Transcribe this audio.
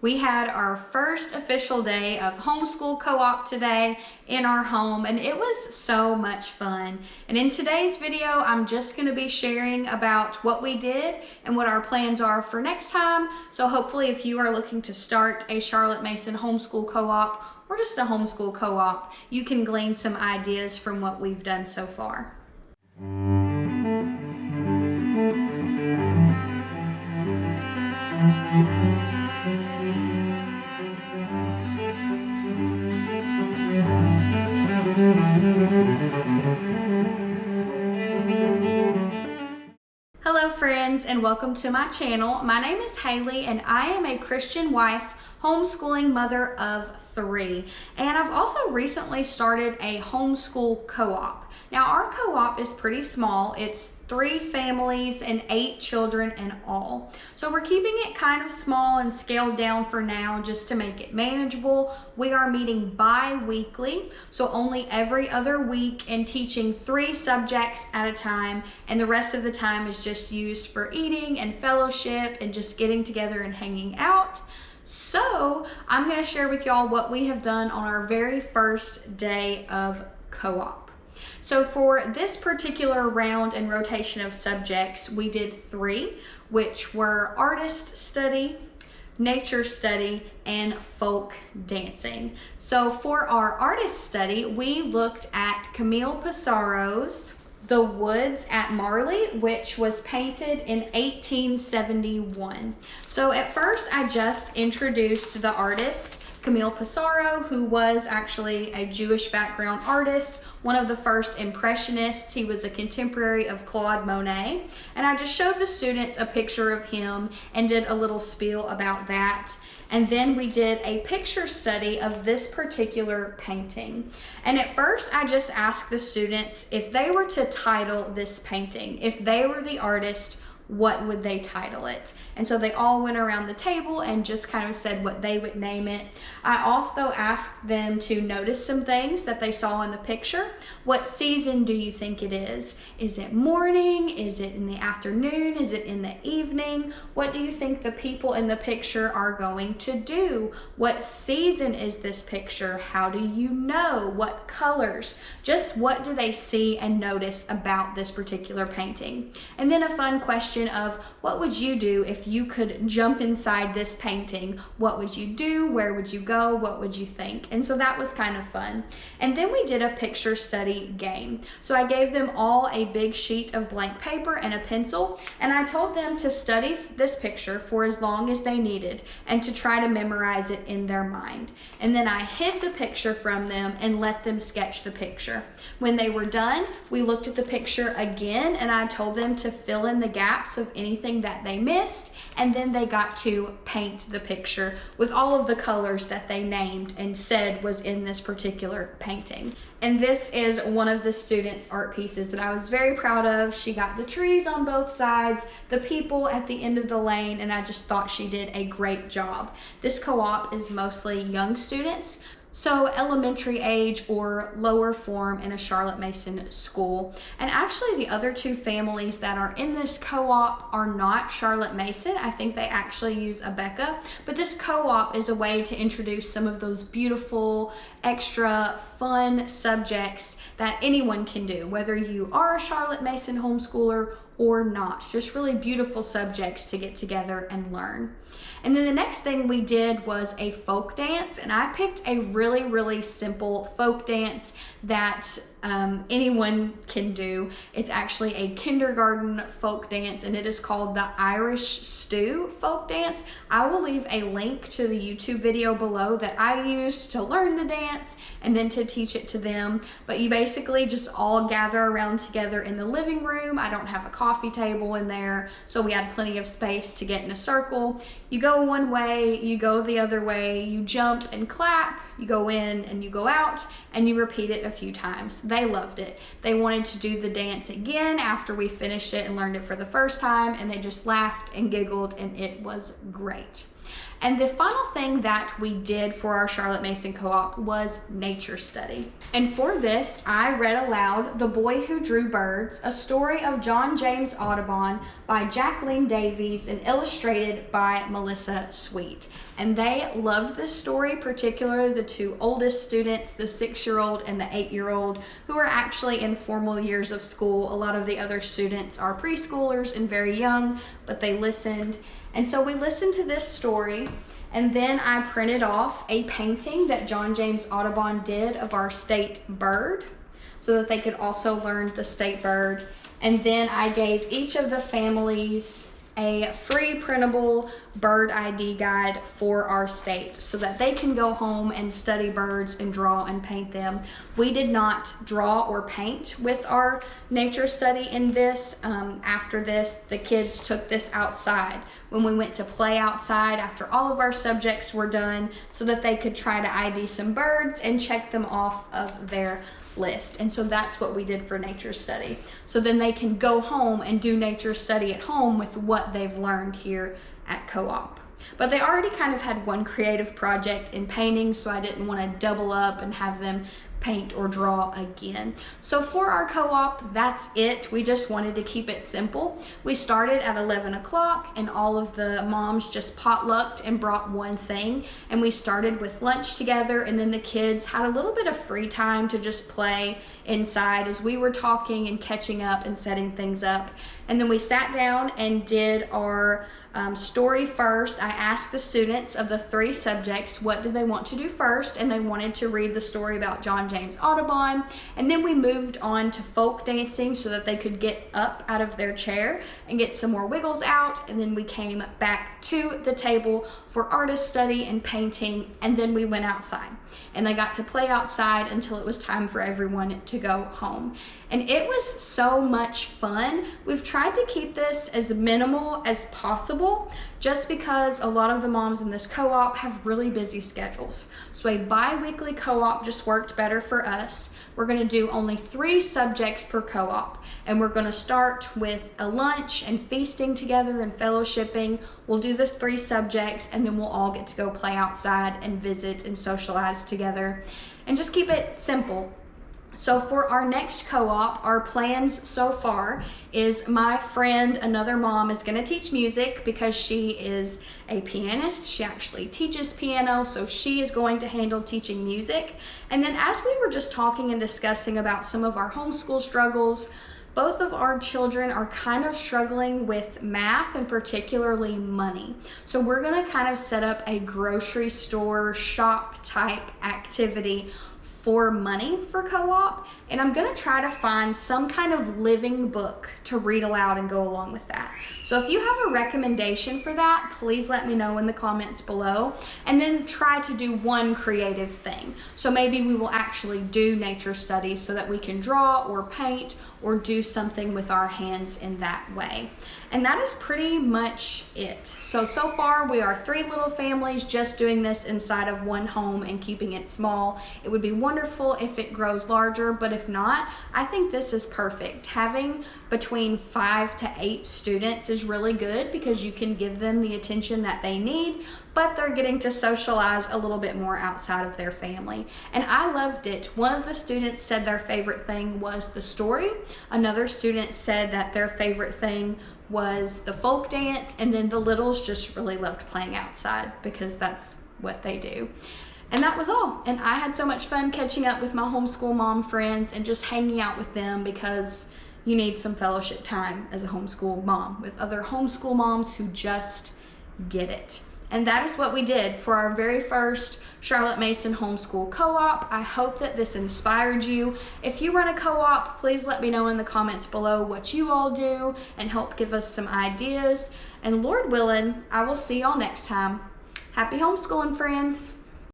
We had our first official day of homeschool co-op today in our home, and it was so much fun. And in today's video, I'm just going to be sharing about what we did and what our plans are for next time. So hopefully if you are looking to start a Charlotte Mason homeschool co-op or just a homeschool co-op, you can glean some ideas from what we've done so far. Hello friends, and welcome to my channel. My name is Haley and I am a Christian wife, homeschooling mother of 3. And I've also recently started a homeschool co-op. Now our co-op is pretty small. It's 3 families and 8 children in all. So we're keeping it kind of small and scaled down for now just to make it manageable. We are meeting bi-weekly, so only every other week, and teaching 3 subjects at a time, and the rest of the time is just used for eating and fellowship and just getting together and hanging out. So I'm going to share with y'all what we have done on our very first day of co-op. So for this particular round and rotation of subjects, we did 3, which were artist study, nature study, and folk dancing. So for our artist study, we looked at Camille Pissarro's The Woods at Marley, which was painted in 1871. So at first I just introduced the artist, Camille Pissarro, who was actually a Jewish background artist, one of the first impressionists. He was a contemporary of Claude Monet. And I just showed the students a picture of him and did a little spiel about that. And then we did a picture study of this particular painting. And at first I just asked the students if they were to title this painting, if they were the artist, what would they title it? And so they all went around the table and just kind of said what they would name it. I also asked them to notice some things that they saw in the picture. What season do you think it is? Is it morning? Is it in the afternoon? Is it in the evening? What do you think the people in the picture are going to do? What season is this picture? How do you know? What colors? Just what do they see and notice about this particular painting? And then a fun question of what would you do if you could jump inside this painting? What would you do? Where would you go? What would you think? And so that was kind of fun. And then we did a picture study game. So I gave them all a big sheet of blank paper and a pencil, and I told them to study this picture for as long as they needed and to try to memorize it in their mind. And then I hid the picture from them and let them sketch the picture. When they were done, we looked at the picture again and I told them to fill in the gaps of anything that they missed, and then they got to paint the picture with all of the colors that they named and said was in this particular painting. And this is one of the students' art pieces that I was very proud of. She got the trees on both sides, the people at the end of the lane, and I just thought she did a great job. This co-op is mostly young students, so elementary age or lower form in a Charlotte Mason school. And actually the other 2 families that are in this co-op are not Charlotte Mason. I think they actually use Abeka, but this co-op is a way to introduce some of those beautiful, extra fun subjects that anyone can do, whether you are a Charlotte Mason homeschooler or not. Just really beautiful subjects to get together and learn. And then the next thing we did was a folk dance, and I picked a really simple folk dance that anyone can do. It's actually a kindergarten folk dance, and it is called the Irish Stew folk dance. I will leave a link to the YouTube video below that I used to learn the dance and then to teach it to them. But you basically just all gather around together in the living room. I don't have a coffee table in there, so we had plenty of space to get in a circle. You go one way, you go the other way, you jump and clap, you go in and you go out, and you repeat it a few times. They loved it. They wanted to do the dance again after we finished it and learned it for the first time, and they just laughed and giggled, and it was great. And the final thing that we did for our Charlotte Mason co-op was nature study. And for this, I read aloud The Boy Who Drew Birds, a story of John James Audubon by Jacqueline Davies and illustrated by Melissa Sweet. And they loved this story, particularly the two oldest students, the 6-year-old and the 8-year-old, who are actually in formal years of school. A lot of the other students are preschoolers and very young, but they listened. And so we listened to this story, and then I printed off a painting that John James Audubon did of our state bird so that they could also learn the state bird. And then I gave each of the families a free printable bird ID guide for our state so that they can go home and study birds and draw and paint them. We did not draw or paint with our nature study in this. After this, the kids took this outside when we went to play outside after all of our subjects were done so that they could try to ID some birds and check them off of their list. And so that's what we did for nature study. So then they can go home and do nature study at home with what they've learned here at co-op. But they already kind of had one creative project in painting, so I didn't want to double up and have them paint or draw again. So for our co-op, that's it. We just wanted to keep it simple. We started at 11 o'clock and all of the moms just potlucked and brought one thing, and we started with lunch together, and then the kids had a little bit of free time to just play inside as we were talking and catching up and setting things up. And then we sat down and did our story first. I asked the students of the 3 subjects what did they want to do first, and they wanted to read the story about John James Audubon. And then we moved on to folk dancing so that they could get up out of their chair and get some more wiggles out. And then we came back to the table for artist study and painting, and then we went outside. And they got to play outside until it was time for everyone to go home. And it was so much fun. We've tried to keep this as minimal as possible just because a lot of the moms in this co-op have really busy schedules. So a bi-weekly co-op just worked better for us. We're gonna do only 3 subjects per co-op, and we're gonna start with a lunch and feasting together and fellowshipping. We'll do the 3 subjects, and then we'll all get to go play outside and visit and socialize together and just keep it simple. So for our next co-op, our plans so far is my friend, another mom, is going to teach music because she is a pianist. She actually teaches piano, so she is going to handle teaching music. And then as we were just talking and discussing about some of our homeschool struggles, both of our children are kind of struggling with math and particularly money. So we're going to kind of set up a grocery store shop type activity for money for co-op, and I'm gonna try to find some kind of living book to read aloud and go along with that. So if you have a recommendation for that, please let me know in the comments below, and then try to do one creative thing. So maybe we will actually do nature studies so that we can draw or paint or do something with our hands in that way. And that is pretty much it. So far we are 3 little families just doing this inside of one home and keeping it small. It would be wonderful if it grows larger, but if not, I think this is perfect. Having between 5 to 8 students is really good because you can give them the attention that they need, but they're getting to socialize a little bit more outside of their family. And I loved it. One of the students said their favorite thing was the story. Another student said that their favorite thing was the folk dance, and then the littles just really loved playing outside because that's what they do. And that was all. And I had so much fun catching up with my homeschool mom friends and just hanging out with them because you need some fellowship time as a homeschool mom with other homeschool moms who just get it. And that is what we did for our very first Charlotte Mason Homeschool Co-op. I hope that this inspired you. If you run a co-op, please let me know in the comments below what you all do and help give us some ideas. And Lord willing, I will see y'all next time. Happy homeschooling, friends.